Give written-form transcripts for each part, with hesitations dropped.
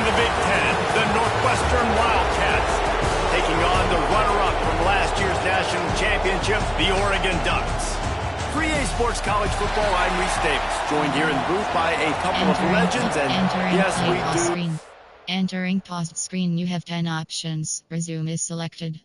from the Big Ten, the Northwestern Wildcats, taking on the runner-up from last year's national championship, the Oregon Ducks. For EA Sports College Football, I'm Reese Davis, joined here in the booth by a couple of legends, and yes, we do. Screen. Entering paused screen, you have 10 options. Resume is selected.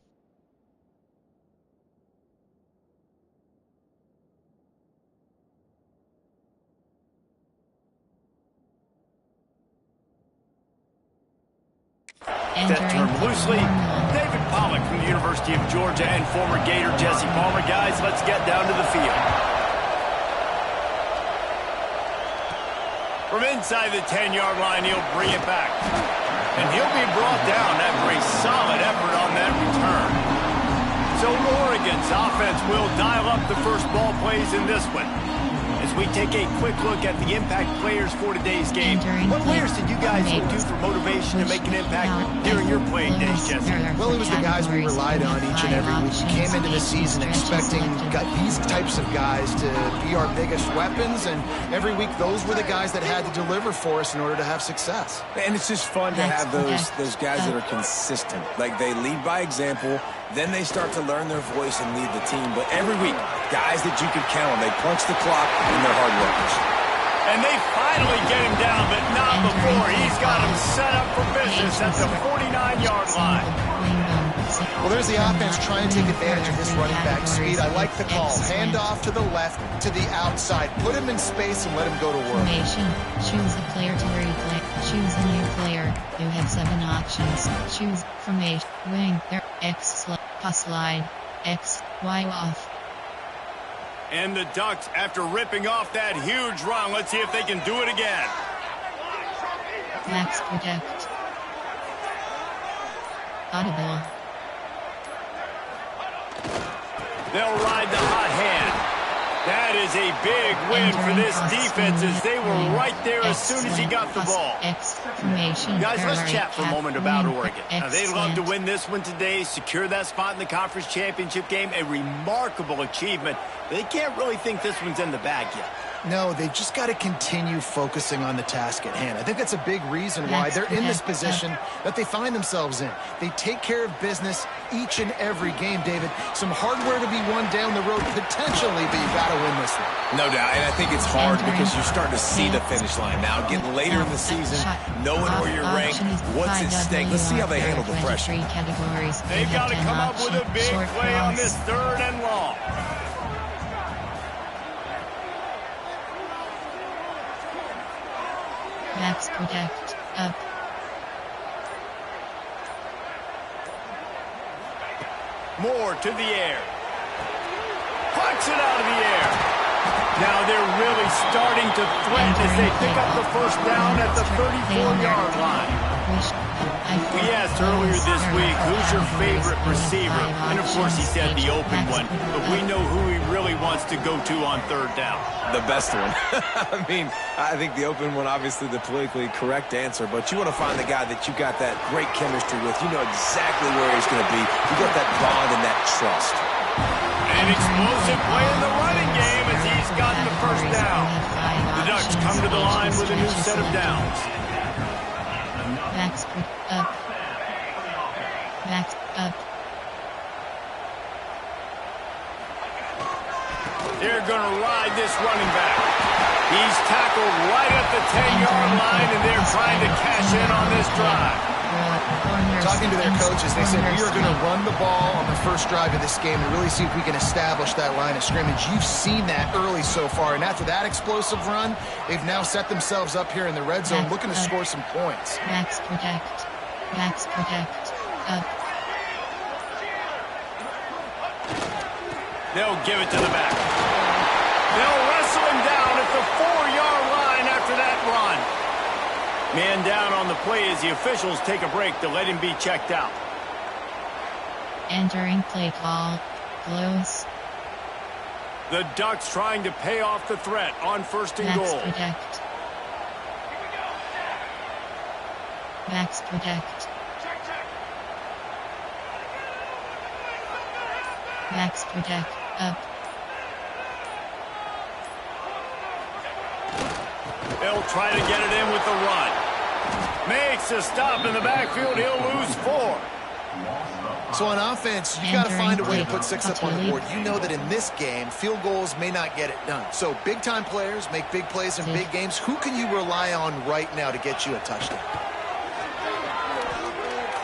That term loosely. David Pollock from the University of Georgia and former Gator Jesse Palmer. Guys, let's get down to the field. From inside the 10-yard line, he'll bring it back. And he'll be brought down after a solid effort on that return. So Oregon's offense will dial up the first ball plays in this one. As we take a quick look at the impact players for today's game, what players did you guys look to for motivation to make an impact during your playing days, Jesse? Well, it was the guys we relied on each and every week. We came into the season expecting these types of guys to be our biggest weapons, and every week those were the guys that had to deliver for us in order to have success. And it's just fun to have those guys that are consistent. Like, they lead by example, then they start to learn their voice and lead the team. But every week, guys that you could count on, they punch the clock, and they're hard workers. And they finally get him down, but not before. He's got him set up for business at the 49-yard line. Well, there's the offense trying to take advantage of this running back speed. I like the call. Hand off to the left, to the outside. Put him in space and let him go to work. Formation. Choose a player to replay. Choose a new player. You have 7 options. Choose formation. Wing. X slide. X. Y off. And the Ducks, after ripping off that huge run, let's see if they can do it again. Max protect. Audible. They'll ride the hot hand. That is a big win for this defense, as they were right there as soon as he got the ball. Guys, let's chat for a moment about Oregon. Now, they'd love to win this one today, secure that spot in the conference championship game, a remarkable achievement. They can't really think this one's in the bag yet. No, they've just got to continue focusing on the task at hand. I think that's a big reason why they're in this position that they find themselves in. They take care of business each and every game, David. Some hardware to be won down the road potentially, but you got to win this one. No doubt, and I think it's hard because you start to see the finish line now. Getting later in the season, knowing where you're ranked, what's at stake. Let's see how they handle the pressure. They've got to come up with a big play on this 3rd and long. Max protect. Up. More to the air. Pucks it out of the air. Now they're really starting to threaten as they pick up the first down at the 34-yard line. We asked earlier this week, who's your favorite receiver? And of course he said the open one, but we know who he really wants to go to on 3rd down. The best one. I mean, I think the open one, obviously the politically correct answer, but you want to find the guy that you got that great chemistry with. You know exactly where he's going to be. You got that bond and that trust. An explosive play in the running game as he's got the first down. The Ducks come to the line with a new set of downs. Max up. Max up. They're going to ride this running back. He's tackled right at the 10-yard line, and they're trying to cash in on this drive. Talking to their coaches, they said, we are going to run the ball on the first drive of this game and really see if we can establish that line of scrimmage. You've seen that early so far, and after that explosive run, they've now set themselves up here in the red zone looking to score some points. Max protect. Max protect. Up. They'll give it to the back. They'll wrestle him down at the 4-yard line after that run. Man down on the play as the officials take a break to let him be checked out. Entering play call. Close. The Ducks trying to pay off the threat on 1st and goal. Max protect. Max protect. Max protect. Up. They'll try to get it in with the run. Makes a stop in the backfield. He'll lose 4. So on offense, you got to find a way to put 6 up on the board. You know that in this game, field goals may not get it done. So big-time players make big plays in big games. Who can you rely on right now to get you a touchdown?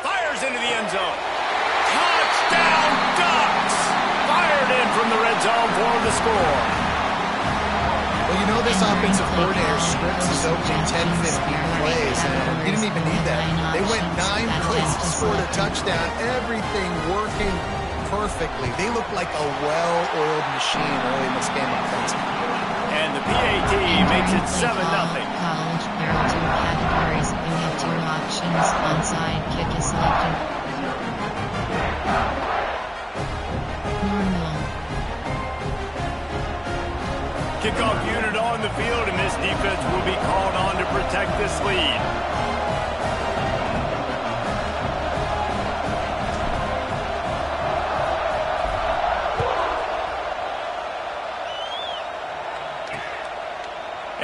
Fires into the end zone. Touchdown Ducks! Fired in from the red zone for the score. Well, you know this offensive coordinator scripts his opening 10, 15 plays, and he didn't even need that. They went 9 plays, scored a touchdown, everything working perfectly. They look like a well-oiled machine early in this game offensively. And the PAT makes it 7-0. College, there are 2 categories. You have 2 options. Onside kick is selected. Normal. Kickoff unit on the field, and this defense will be called on to protect this lead.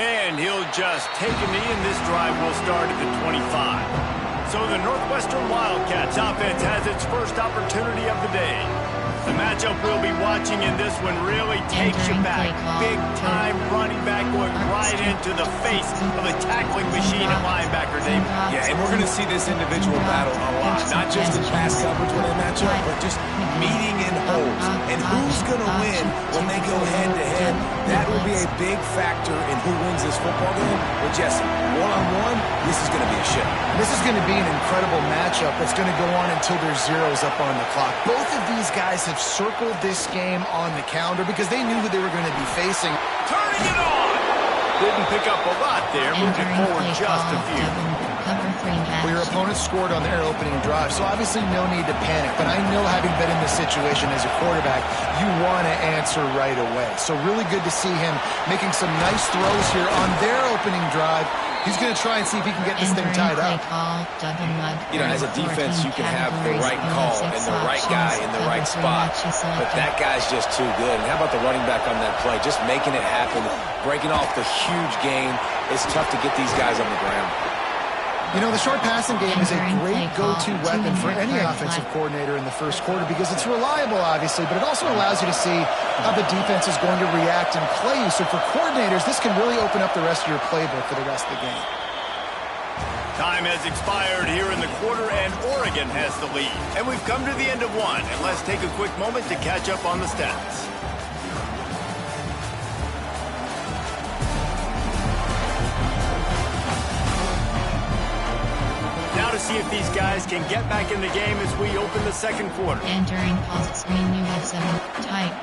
And he'll just take a knee, and this drive will start at the 25. So the Northwestern Wildcats offense has its first opportunity of the day. The matchup we'll be watching in this one really takes you back. Big-time running back going right into the face of a tackling machine at linebacker, Dave. Yeah, and we're going to see this individual battle a lot. Not just in pass coverage when they match up, but just meeting in holes. And who's going to win when they go head-to-head? That will be a big factor in who wins this football game. But Jesse, one-on-one, this is going to be a show. This is going to be an incredible matchup that's going to go on until there's zeros up on the clock. Both of these guys have circled this game on the calendar because they knew who they were going to be facing. Turning it on! Didn't pick up a lot there, moving forward just a few. Well, your opponent scored on their opening drive, so obviously no need to panic. But I know, having been in this situation as a quarterback, you want to answer right away. So really good to see him making some nice throws here on their opening drive. He's going to try and see if he can get this thing tied up. You know, as a defense, you can have the right call and the right guy in the right spot, but that guy's just too good. And how about the running back on that play? Just making it happen, breaking off the huge gain. It's tough to get these guys on the ground. You know, the short passing game is a great go-to weapon for any offensive coordinator in the first quarter because it's reliable, obviously, but it also allows you to see how the defense is going to react and play you. So for coordinators, this can really open up the rest of your playbook for the rest of the game. Time has expired here in the quarter, and Oregon has the lead. And we've come to the end of one, and let's take a quick moment to catch up on the stats. Now to see if these guys can get back in the game as we open the second quarter. Entering pause screen, you have 7. Type.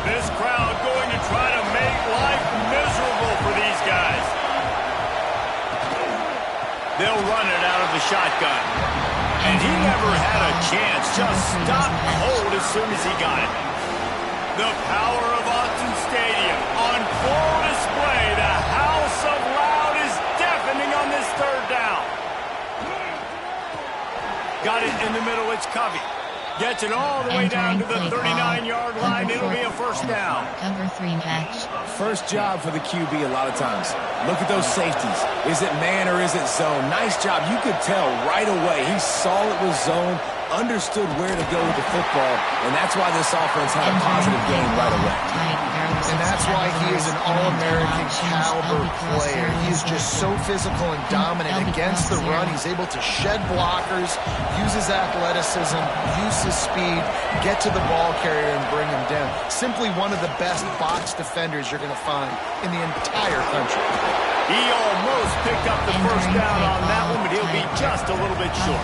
This crowd going to try to make life miserable for these guys. They'll run it out of the shotgun. And he never had a chance. Just stopped cold as soon as he got it. The power of Austin Stadium on full display. The House of Loud is deafening on this third down. Got it in the middle. It's Covey. Gets it all the way down to the 39-yard line. It'll be a first down. Cover 3 match. First job for the QB a lot of times. Look at those safeties. Is it man or is it zone? Nice job. You could tell right away. He saw it was zone, understood where to go with the football, and that's why this offense had a positive game right away. And that's why he is an All-American caliber player. He is just so physical and dominant against the run. He's able to shed blockers, use his athleticism, use his speed, get to the ball carrier and bring him down. Simply one of the best box defenders you're going to find in the entire country. He almost picked up the first down on that one, but he'll be just a little bit short.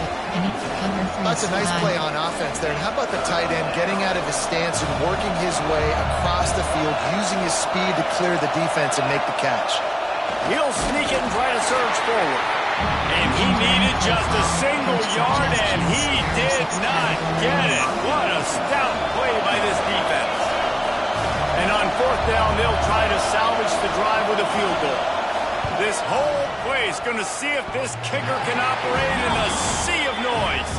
That's a nice play on offense there. And how about the tight end getting out of his stance and working his way across the field, using his speed to clear the defense and make the catch? He'll sneak it and try to surge forward. And he needed just a single yard, and he did not get it. What a stout play by this defense. And on fourth down, they'll try to salvage the drive with a field goal. This whole place going to see if this kicker can operate in a sea of noise.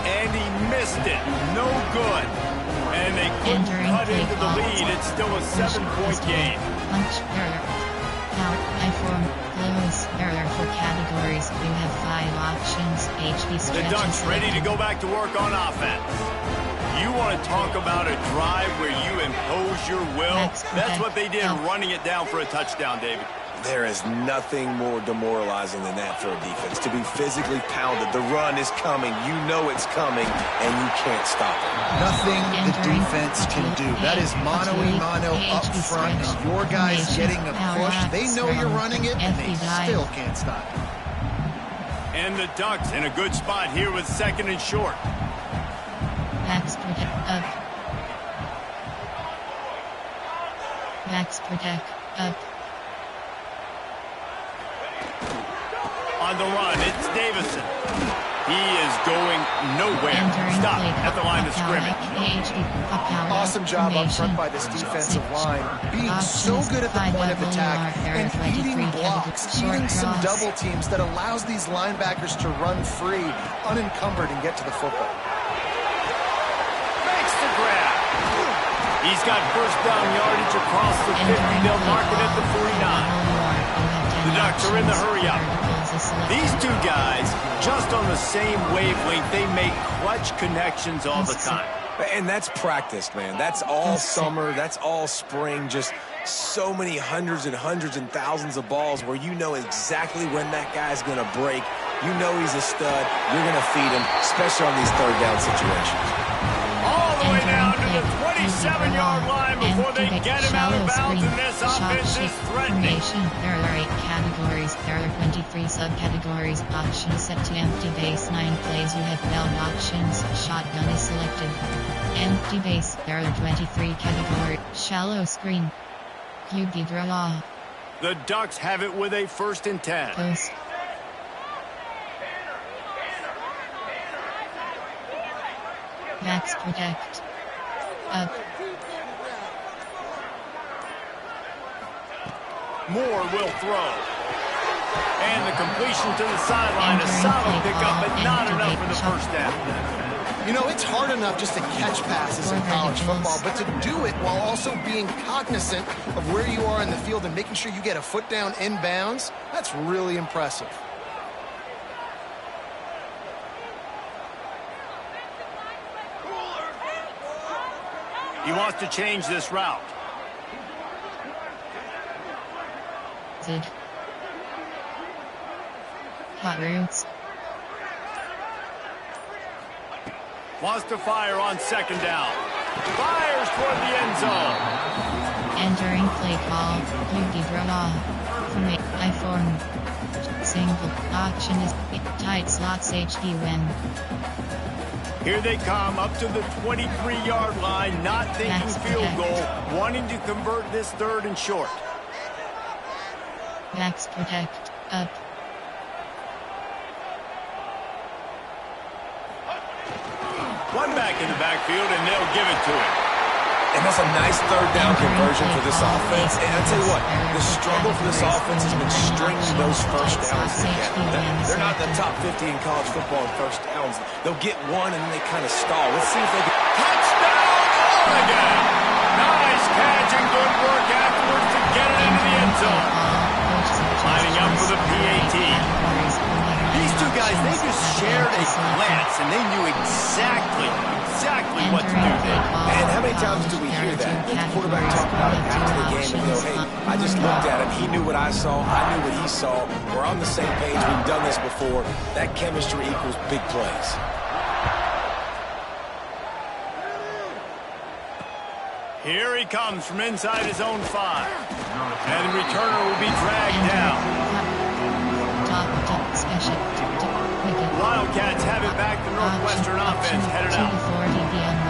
And he missed it. No good. And they couldn't cut into the lead. It's still a 7-point game. Power, I-form, close, error for categories. You have 5 options. HB stretch. The Ducks ready to go back to work on offense. You want to talk about a drive where you impose your will? That's what they did, running it down for a touchdown, David. There is nothing more demoralizing than that for a defense. To be physically pounded. The run is coming. You know it's coming, and you can't stop it. Nothing the defense can do. That is mano-a-mano up front, and your guys getting a push. They know you're running it, and they still can't stop it. And the Ducks in a good spot here with 2nd and short. Backs protect up. Backs protect up. On the run, it's Davison. He is going nowhere. Stop at the line of scrimmage. Awesome job up front by this defensive line. Being so good at the point of attack and eating blocks, eating some double teams that allows these linebackers to run free, unencumbered, and get to the football. Makes the grab. He's got first down yardage across the 50. They'll mark it at the 49. The Ducks are in the hurry-up. These two guys, just on the same wavelength, they make clutch connections all the time. And that's practiced, man. That's all summer. That's all spring. Just so many hundreds and thousands of balls where you know exactly when that guy's going to break. You know he's a stud. You're going to feed him, especially on these third down situations. All the way down to the 27-yard line before they get him out of bounds, and this offense is threatening. There are 8 categories. There are 23 subcategories. Options set to empty base. 9 plays. You have 12 options. Shotgun is selected. Empty base. There are 23 categories. Shallow screen. QB draw. The Ducks have it with a 1st and 10. Post. Backs protect. Up. Moore will throw. And the completion to the sideline. A solid pickup, but not enough for the first down. You know, it's hard enough just to catch passes in college football, but to do it while also being cognizant of where you are in the field and making sure you get a foot down inbounds, that's really impressive. He wants to change this route. Hot routes. Wants to fire on 2nd down. Fires toward the end zone. Entering play call. QB draw. From I-form. Single. Option is tight slots HD win. Here they come up to the 23-yard line, not thinking field goal, wanting to convert this 3rd and short. Backs protect. Up. One back in the backfield, and they'll give it to him. And that's a nice 3rd down conversion for this offense. And I'll tell you what, the struggle for this offense has been stringing those first downs together. They're not the top 50 in college football in first downs. They'll get one, and then they kind of stall. Let's see if they can... Touchdown, Oregon! Nice catch and good work afterwards to get it into the end zone. Lining up for the PAT. These two guys, they just shared a glance, and they knew exactly what to do there. And how many times do we hear that? The quarterback talk about it after the game and go, hey, I just looked at him. He knew what I saw. I knew what he saw. We're on the same page. We've done this before. That chemistry equals big plays. Here he comes from inside his own 5. And the returner will be dragged down. Wildcats have it back. The Northwestern offense headed out.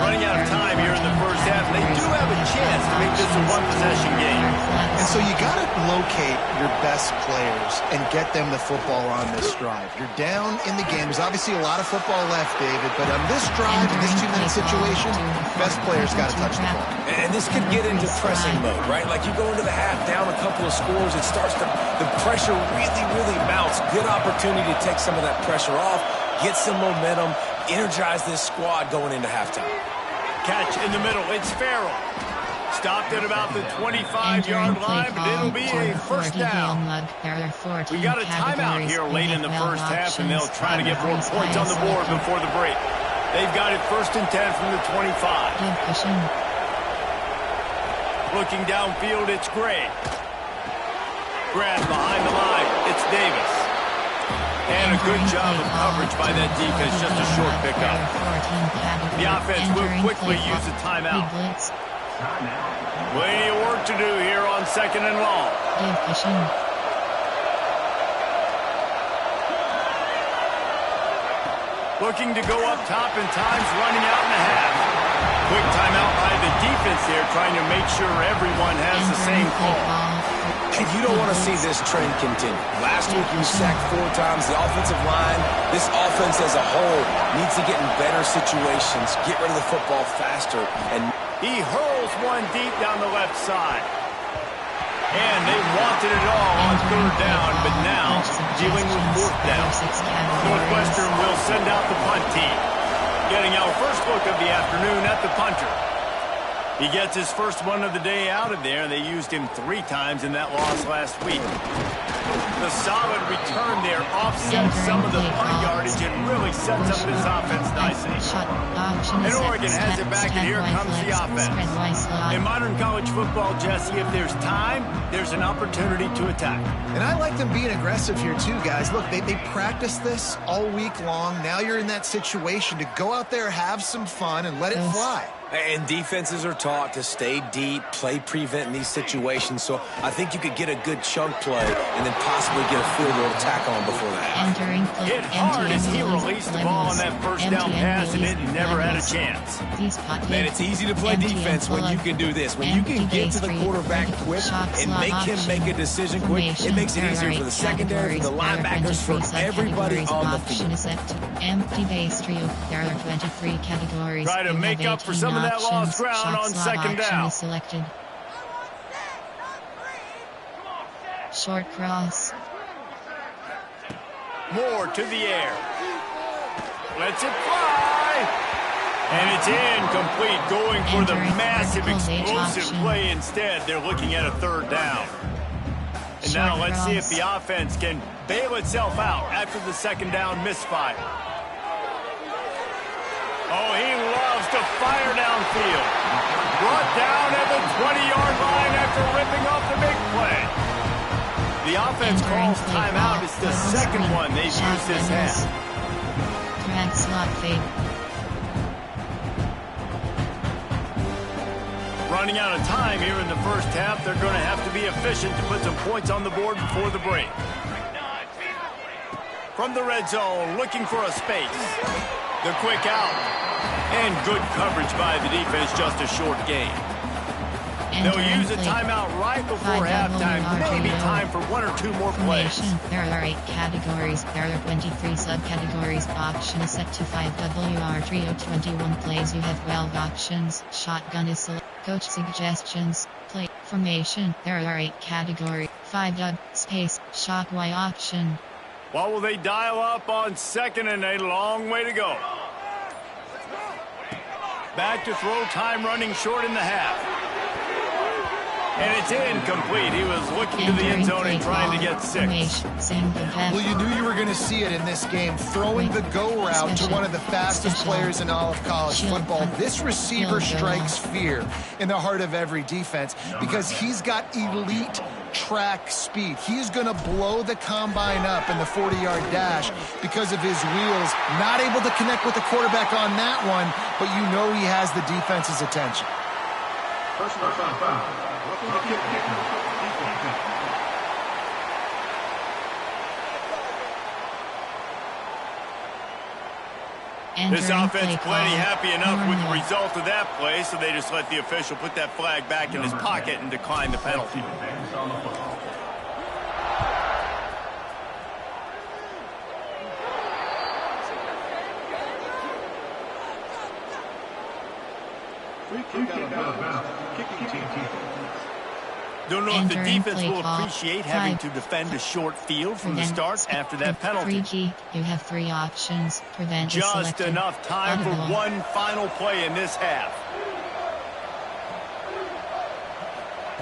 Running out of time here in the first half. They do have a chance to make this a one-possession game. And so you got to locate your best players and get them the football on this drive. You're down in the game. There's obviously a lot of football left, David, but on this drive, in this 2-minute situation, best players got to touch the ball. And this could get into pressing mode, right? Like you go into the half down a couple of scores, it starts to, the pressure really mounts. Good opportunity to take some of that pressure off, get some momentum, energize this squad going into halftime. Catch in the middle. It's Farrell. Stopped at about the 25-yard line, but it'll be a first down. We got a timeout here late in the first half, and they'll try to get more points on the board before the break. They've got it 1st and 10 from the 25. Looking downfield, it's Gray. Grab behind the line, it's Davis. And a good job of coverage by that defense, just a short pickup. The offense will quickly use a timeout. Plenty of work to do here on 2nd and long. Looking to go up top, and time's running out in the half. Quick timeout by the defense there, trying to make sure everyone has the same call. And you don't want to see this trend continue. Last week he was sacked 4 times. The offensive line, this offense as a whole, needs to get in better situations, get rid of the football faster. And he hurls one deep down the left side. And they wanted it all on 3rd down, but now dealing with 4th down. Northwestern will send out the punt team. Getting our first look of the afternoon at the punter. He gets his first one of the day out of there. They used him 3 times in that loss last week. The solid return there offsets some of the punt yardage and really sets up this offense nicely. And Oregon has it back, and here comes the offense. In modern college football, Jesse, if there's time, there's an opportunity to attack. And I like them being aggressive here too, guys. Look, they practice this all week long. Now you're in that situation to go out there, have some fun, and let it fly. And defenses are taught to stay deep, play prevent in these situations. So I think you could get a good chunk play and then possibly get a field goal to tackle on before that. Hit hard as he released the ball on that first down pass, and it never had a chance. Man, it's easy to play defense when you can do this. When you can get to the quarterback quick and make him make a decision quick, it makes it easier for the secondary, for the linebackers, for everybody on the field. Empty base trio. There are 23 categories. Try to make up for some of that lost ground on 2nd down. Selected. Short cross. Moore to the air. Lets it fly. And it's incomplete. Going for the massive explosive play instead. They're looking at a 3rd down. And now let's see if the offense can bail itself out after the 2nd down misfire. Oh, he loves to fire downfield. Brought down at the 20-yard line after ripping off the big play. The offense calls timeout. It's the 2nd one they've used this half. Drag slot fade. Running out of time here in the first half. They're going to have to be efficient to put some points on the board before the break. From the red zone, looking for a space. The quick out. And good coverage by the defense, just a short gain. They'll use a timeout right before halftime. Maybe time for 1 or 2 more plays. There are 8 categories. There are 23 subcategories. Options set to 5WR trio 21 plays. You have 12 options. Shotgun is select. Coach suggestions. Play formation. There are 8 categories. 5W space. Shot Y option. What will they dial up on 2nd and a long way to go? Back to throw, time running short in the half. And it's incomplete. He was looking to the end zone and trying to get 6. Well, you knew you were going to see it in this game. Throwing the go route to one of the fastest players in all of college football. This receiver strikes fear in the heart of every defense because he's got elite track speed. He's going to blow the combine up in the 40-yard dash because of his wheels. Not able to connect with the quarterback on that one, but you know he has the defense's attention. Personal foul. This offense plenty happy enough with the result of that play, so they just let the official put that flag back in his pocket and decline the penalty. Don't know if the defense will appreciate having to defend a short field from the start after that penalty. You have 3 options. Prevent just enough time for one final play in this half.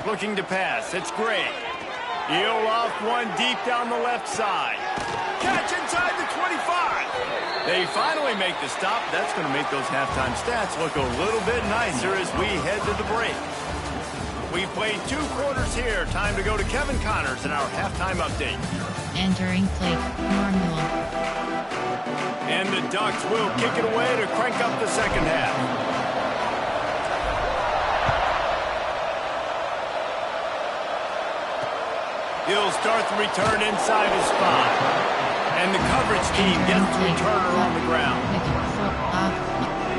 Looking to pass. It's Gray. He'll off one deep down the left side. Catch inside the 25. They finally make the stop. That's going to make those halftime stats look a little bit nicer as we head to the break. We've played 2 quarters here. Time to go to Kevin Connors in our halftime update. Entering play, normal. And the Ducks will kick it away to crank up the second half. He'll start the return inside his spot. And the coverage team gets the returner on the ground.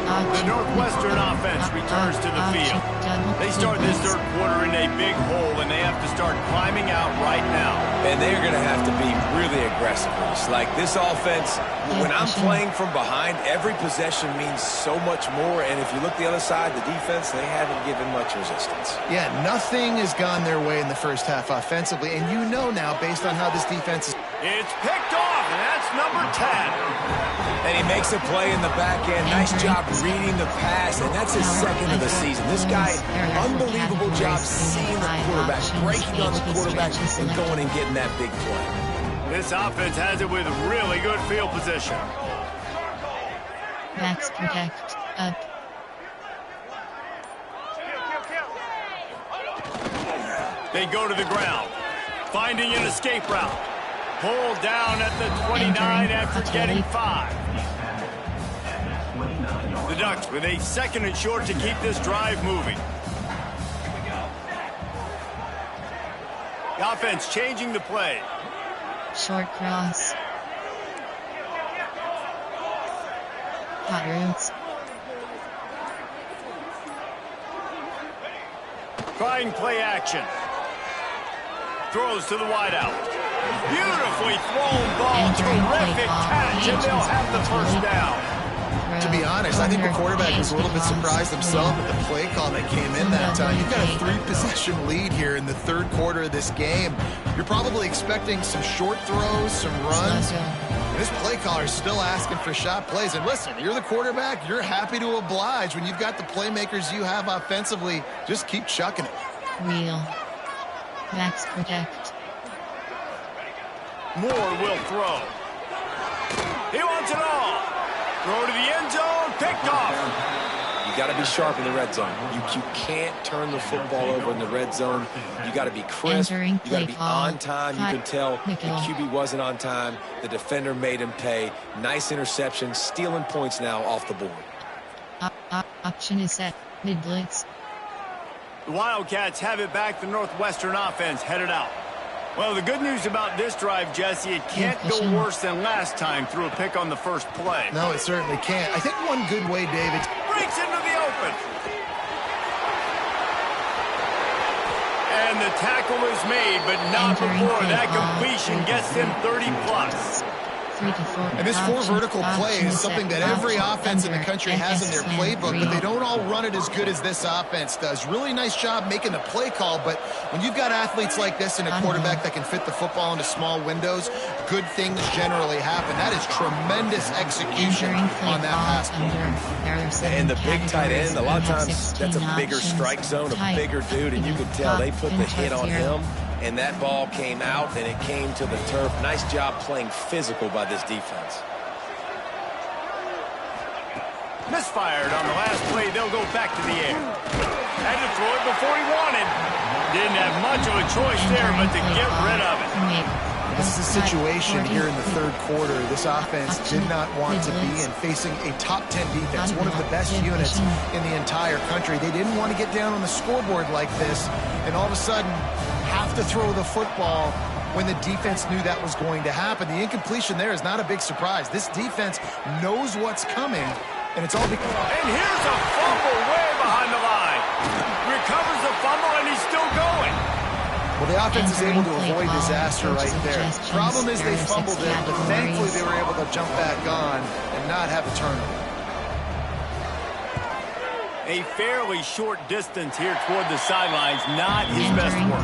The Northwestern offense returns to the field. They start this third quarter in a big hole, and they have to start climbing out right now. And they're going to have to be really aggressive. It's like this offense, when I'm playing from behind, every possession means so much more. And if you look the other side, the defense, they haven't given much resistance. Yeah, nothing has gone their way in the first half offensively. And you know now, based on how this defense is... It's picked off, and that's number 10. And he makes a play in the back end. Nice job reading the pass, and that's his second of the season. This guy, unbelievable job seeing the quarterback, breaking on the quarterback, and going and getting that big play. This offense has it with really good field position. Max protect, up. They go to the ground, finding an escape route. Pulled down at the 29 after getting 5. The Ducks with a second and short to keep this drive moving. The offense changing the play. Short cross. Hot routes. Trying play action. Throws to the wideout. Beautifully thrown ball. Terrific catch, and they'll have the first down. To be honest, I think the quarterback was a little bit surprised himself at the play call that came in that time. You've got a 3-possession lead here in the third quarter of this game. You're probably expecting some short throws, some runs. And this play caller is still asking for shot plays. And listen, you're the quarterback. You're happy to oblige. When you've got the playmakers you have offensively, just keep chucking it. Wheel. Max protect. Moore will throw. He wants it all. Throw to the end zone, picked off. You got to be sharp in the red zone. You can't turn the football over in the red zone. You got to be crisp. You got to be on time. You can tell the QB wasn't on time. The defender made him pay. Nice interception, stealing points now off the board. Option is set. Mid blitz. The Wildcats have it back. The Northwestern offense headed out. Well, the good news about this drive, Jesse, it can't go worse than last time through a pick on the first play. No, it certainly can't. I think one good way, David. Breaks into the open. And the tackle is made, but not before that completion gets him 30-plus. And this 4 vertical play is something that every offense in the country has in their playbook, but they don't all run it as good as this offense does. Really nice job making the play call, but when you've got athletes like this and a quarterback that can fit the football into small windows, good things generally happen. That is tremendous execution on that pass. And the big tight end, a lot of times that's a bigger strike zone, a bigger dude, and you can tell they put the hit on him. And that ball came out, and it came to the turf. Nice job playing physical by this defense. Misfired on the last play. They'll go back to the air. Had to throw it before he wanted. Didn't have much of a choice there, but to get rid of it. This is a situation here in the third quarter this offense did not want to be in, facing a top 10 defense, one of the best units in the entire country. They didn't want to get down on the scoreboard like this, and all of a sudden have to throw the football when the defense knew that was going to happen. The incompletion there is not a big surprise. This defense knows what's coming, and it's all because... And here's a fumble way behind the line. Recovers the fumble, and he's still going. Well, the offense is able to avoid disaster right there. Problem is they fumbled it, but thankfully they were able to jump back on and not have a turnover. A fairly short distance here toward the sidelines, not his best work.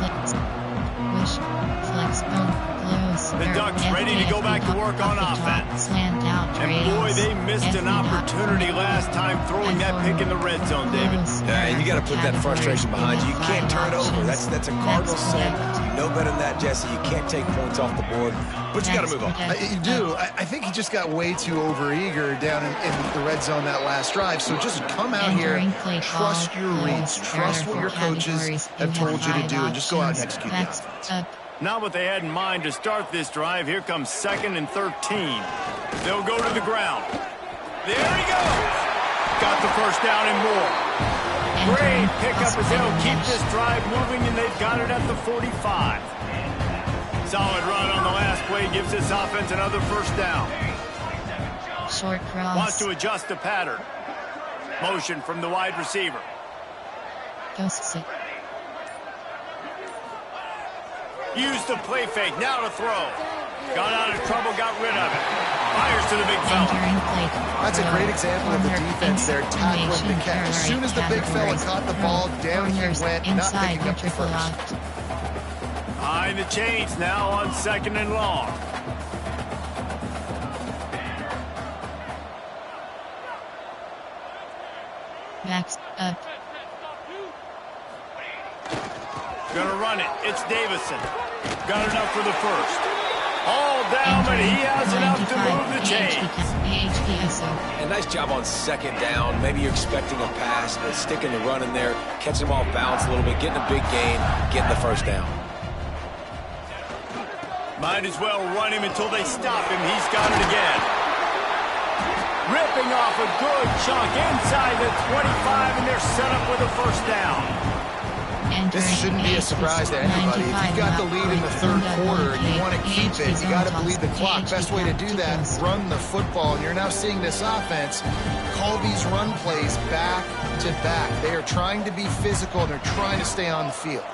The Ducks box, ready to go back to work on offense. Slant out And boy, they missed an opportunity last time throwing that pick in the red zone, David. Yeah, and you got to put that frustration behind you. You can't turn it over. That's a Cardinal sin. You know better than that, Jesse. You can't take points off the board, but you got to move on. You do. I think he just got way too overeager down in the red zone that last drive. So just come out here, trust your reads, trust what your coaches have told you to do, and just go out and execute the offense. Not what they had in mind to start this drive. Here comes 2nd and 13. They'll go to the ground. There he goes. Got the first down and more. Great pickup as they'll keep this drive moving, and they've got it at the 45. Solid run on the last play gives this offense another first down. Short cross. Wants to adjust the pattern. Motion from the wide receiver. Ghosts it. Used the play fake, now to throw. Got out of trouble, got rid of it. Fires to the big fella. That's a great example of the defense there, tackling the catch. As soon as the big fella caught the ball, down he went, not picking up the first. Behind the chains now on 2nd and long. Backs up. Gonna run it. It's Davison. Got enough for the first. All down, but he has enough to move the chains. And nice job on 2nd down. Maybe you're expecting a pass, but sticking the run in there, catching them off balance a little bit, getting a big gain, getting the first down. Might as well run him until they stop him. He's got it again. Ripping off a good chunk inside the 25, and they're set up with a first down. This shouldn't be a surprise to anybody. If you've got the lead in the 3rd quarter and you want to keep it, you got to bleed the clock. Best way to do that is run the football. And you're now seeing this offense call these run plays back to back. They are trying to be physical, and they're trying to stay on the field.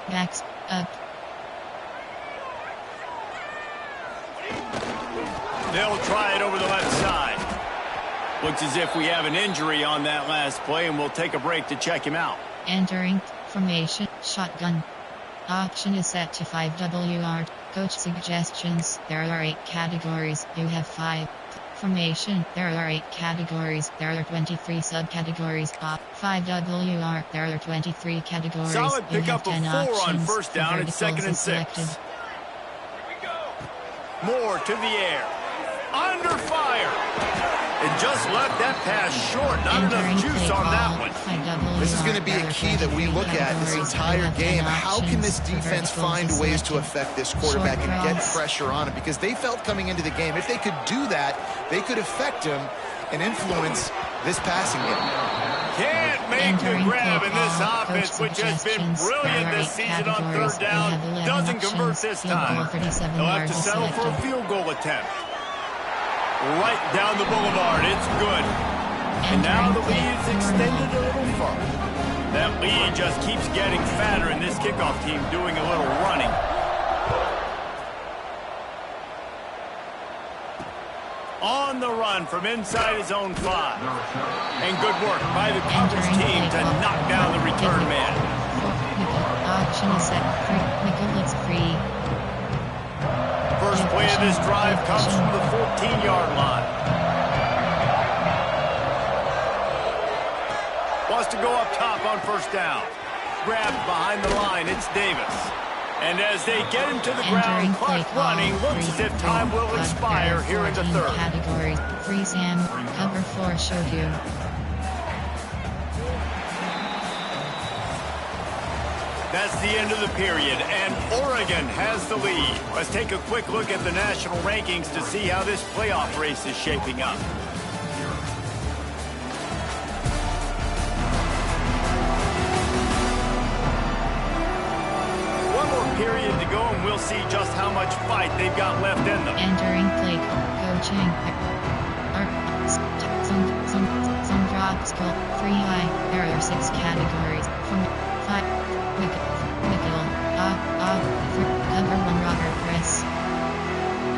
Backs up. They'll try it over the left side. Looks as if we have an injury on that last play, and we'll take a break to check him out. Entering formation shotgun. Option is set to 5WR. Coach suggestions. There are 8 categories. You have 5. Formation. There are 8 categories. There are 23 subcategories. 5WR. There are 23 categories. Solid pickup of 4 on first down. It's 2nd and 6. Selected. Moore to the air. Under fire. And just left that pass short. Not enough juice on that one. This is going to be a key that we look at this entire game. How can this defense find ways to affect this quarterback and get pressure on him? Because they felt coming into the game, if they could do that, they could affect him and influence this passing game. Can't make the grab in this offense, which has been brilliant this season on 3rd down. Doesn't convert this time. They'll have to settle for a field goal attempt. Right down the boulevard. It's good. And now the lead's extended a little further. That lead just keeps getting fatter, and this kickoff team doing a little running. On the run from inside his own 5. And good work by the coverage team to knock down the return man. Option is set. It's free. First play of this drive comes from the 14-yard line. Wants to go up top on first down. Grabbed behind the line. It's Davis. And as they get him to the ground, clock running, looks as if time will expire here in the 3rd. Categories. Free Sam. Cover 4 showed you. That's the end of the period, and Oregon has the lead. Let's take a quick look at the national rankings to see how this playoff race is shaping up. One more period to go, and we'll see just how much fight they've got left in them. Entering play. Coaching. Some drops. Free high. There are 6 categories. From 5. Cover 1 rubber press.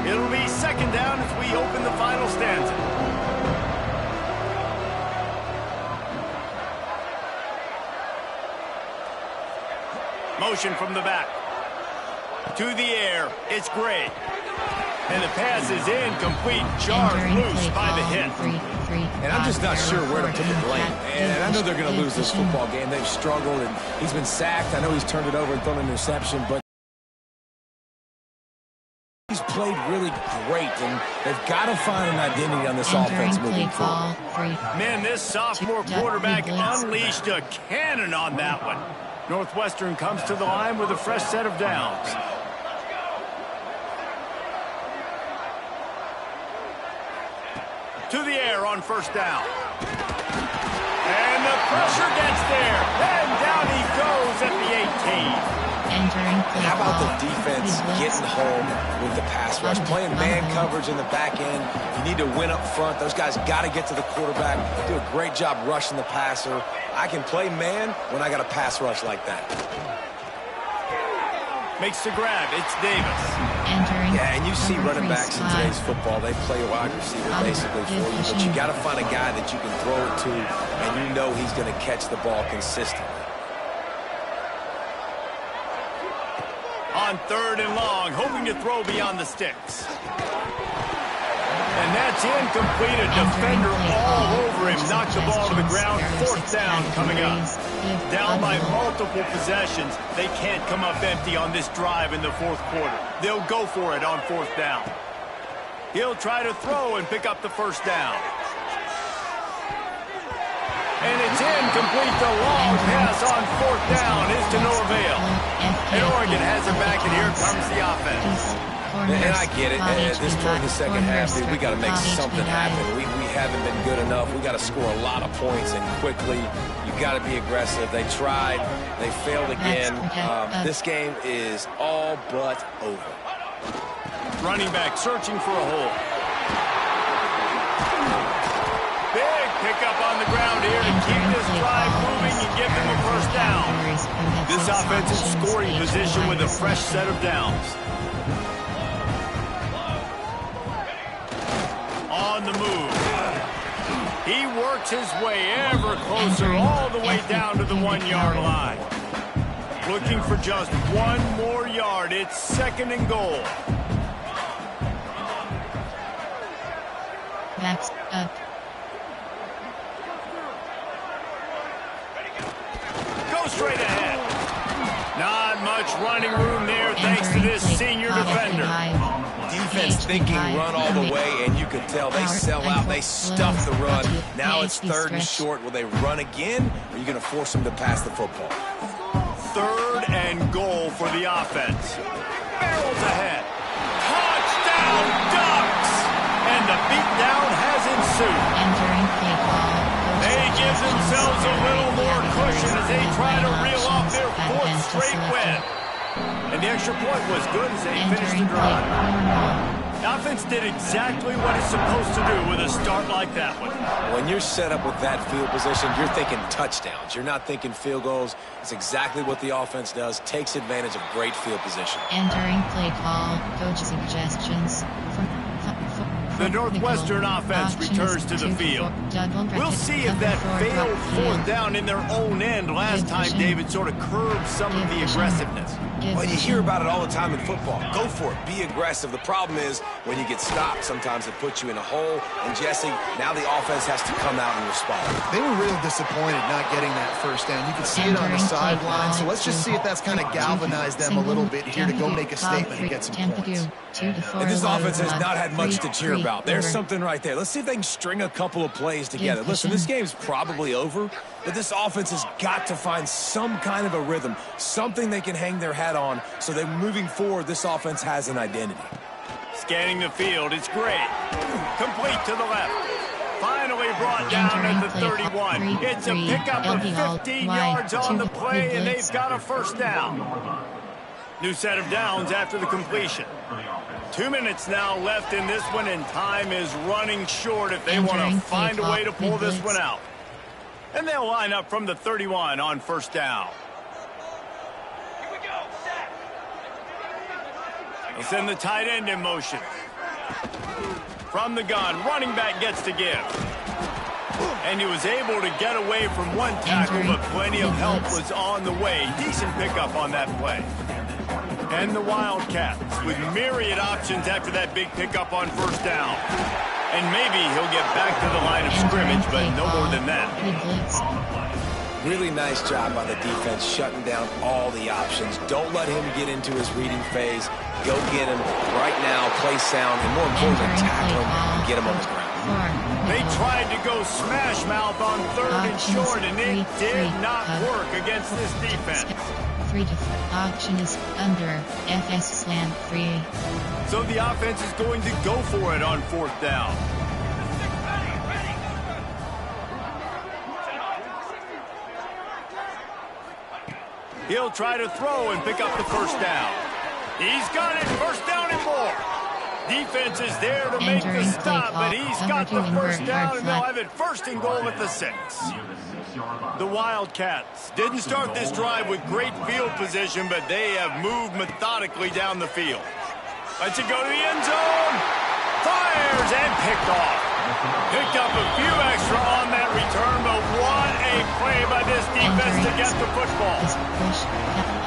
It'll be 2nd down as we open the final stanza. Motion from the back. To the air, it's great. And the pass is incomplete, jarred loose by the hit. And I'm just not sure where to put the blame. And I know they're going to lose this football game. They've struggled, and he's been sacked. I know he's turned it over and thrown an interception, but he's played really great, and they've got to find an identity on this offense moving forward. Man, this sophomore quarterback unleashed a cannon on that one. Northwestern comes to the line with a fresh set of downs. To the air on first down. And the pressure gets there. And down he goes at the 18. How about the defense getting home with the pass rush? Playing man coverage in the back end. You need to win up front. Those guys got to get to the quarterback. Do a great job rushing the passer. I can play man when I got a pass rush like that. Makes the grab. It's Davis. Yeah, and you see running backs in today's football. They play a wide receiver basically for you, but you got to find a guy that you can throw it to, and you know he's going to catch the ball consistently. On third and long, hoping to throw beyond the sticks. And that's incomplete. A defender all over him. Knocked the ball to the ground. Fourth down coming up. Down by multiple possessions. They can't come up empty on this drive in the fourth quarter. They'll go for it on fourth down. He'll try to throw and pick up the first down. And it's incomplete. The long pass on fourth down is to no avail. And Oregon has it back, and here comes the offense. And I get it. At this point in the second half, we got to make something happen. We haven't been good enough. We got to score a lot of points and quickly. You got to be aggressive. They tried. They failed again. This game is all but over. Running back searching for a hole. Big pickup on the ground here to keep this drive moving and give them a first down. This offense is scoring position with a fresh set of downs. On the move. He works his way ever closer all the way down to the 1-yard line. Looking for just one more yard. It's second and goal. Backs up. Go straight ahead. Not much running room there thanks to this senior defender. Defense thinking run all the way, and you can tell they sell out. They stuff the run. Now it's third and short. Will they run again, or are you going to force them to pass the football? Third and goal for the offense. Barrels ahead. Touchdown Ducks! And the beatdown has ensued. They give themselves a little more cushion as they try to reel off their fourth straight win. And the extra point was good as they finished the drive. The offense did exactly what it's supposed to do with a start like that one. When you're set up with that field position, you're thinking touchdowns. You're not thinking field goals. It's exactly what the offense does. Takes advantage of great field position. Entering play call, coach suggestions. The Northwestern offense returns to the field. We'll see if that failed fourth down in their own end last time David sort of curbed some of the aggressiveness. Well, you hear about it all the time in football. Go for it. Be aggressive. The problem is when you get stopped, sometimes it puts you in a hole. And, Jesse, now the offense has to come out and respond. They were real disappointed not getting that first down. You could see it on the sideline. So let's just see if that's kind of galvanized them a little bit here to go make a statement and get some points. And this offense has not had much to cheer about. There's something right there. Let's see if they can string a couple of plays together. Listen, this game's probably over, but this offense has got to find some kind of a rhythm, something they can hang their hat on so that moving forward, this offense has an identity. Scanning the field, it's great. Complete to the left. Finally brought down at the 31. It's a pickup of 15 yards on the play, and they've got a first down. New set of downs after the completion. 2 minutes now left in this one, and time is running short if they want to find a way to pull this one out. And they'll line up from the 31 on first down. They'll send the tight end in motion. From the gun, running back gets to give. And he was able to get away from one tackle, but plenty of help was on the way. Decent pickup on that play. And the Wildcats with myriad options after that big pickup on first down. And maybe he'll get back to the line of scrimmage, but no more than that. Really nice job by the defense shutting down all the options. Don't let him get into his reading phase. Go get him right now, play sound, and more importantly, tackle him and get him on the ground. They tried to go smash mouth on 3rd and short, and it did not work against this defense. 3 to 4. Option is under. FS slant 3. So the offense is going to go for it on 4th down. He'll try to throw and pick up the first down. He's got it. First down and more. Defense is there to make the stop, but he's got the first down, and they'll have it 1st and goal at the 6. The Wildcats didn't start this drive with great field position, but they have moved methodically down the field. Lets it go to the end zone. Fires and picked off. Picked up a few extra on that return, but what a play by this defense to get the football.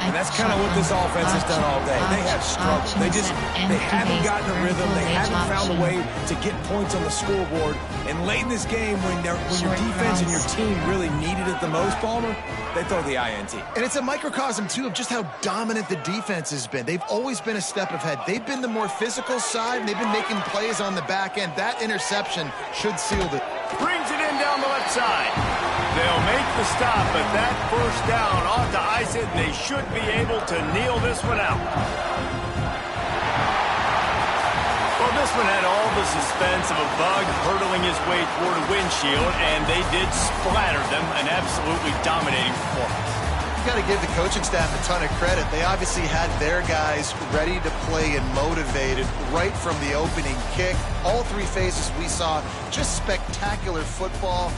And that's kind of what this offense has done all day. They have struggled. They haven't gotten a rhythm. They haven't found a way to get points on the scoreboard. And late in this game, when your defense and your team really needed it the most, Palmer, they throw the INT. And it's a microcosm, too, of just how dominant the defense has been. They've always been a step ahead. They've been the more physical side, and they've been making plays on the back end. That interception should seal it. Brings it in down the left side. They'll make the stop, but that first down ought to ice it, and they should be able to kneel this one out. Well, this one had all the suspense of a bug hurtling his way toward a windshield, and they did splatter them. An absolutely dominating performance. You got to give the coaching staff a ton of credit. They obviously had their guys ready to play and motivated right from the opening kick. All 3 phases we saw, just spectacular football.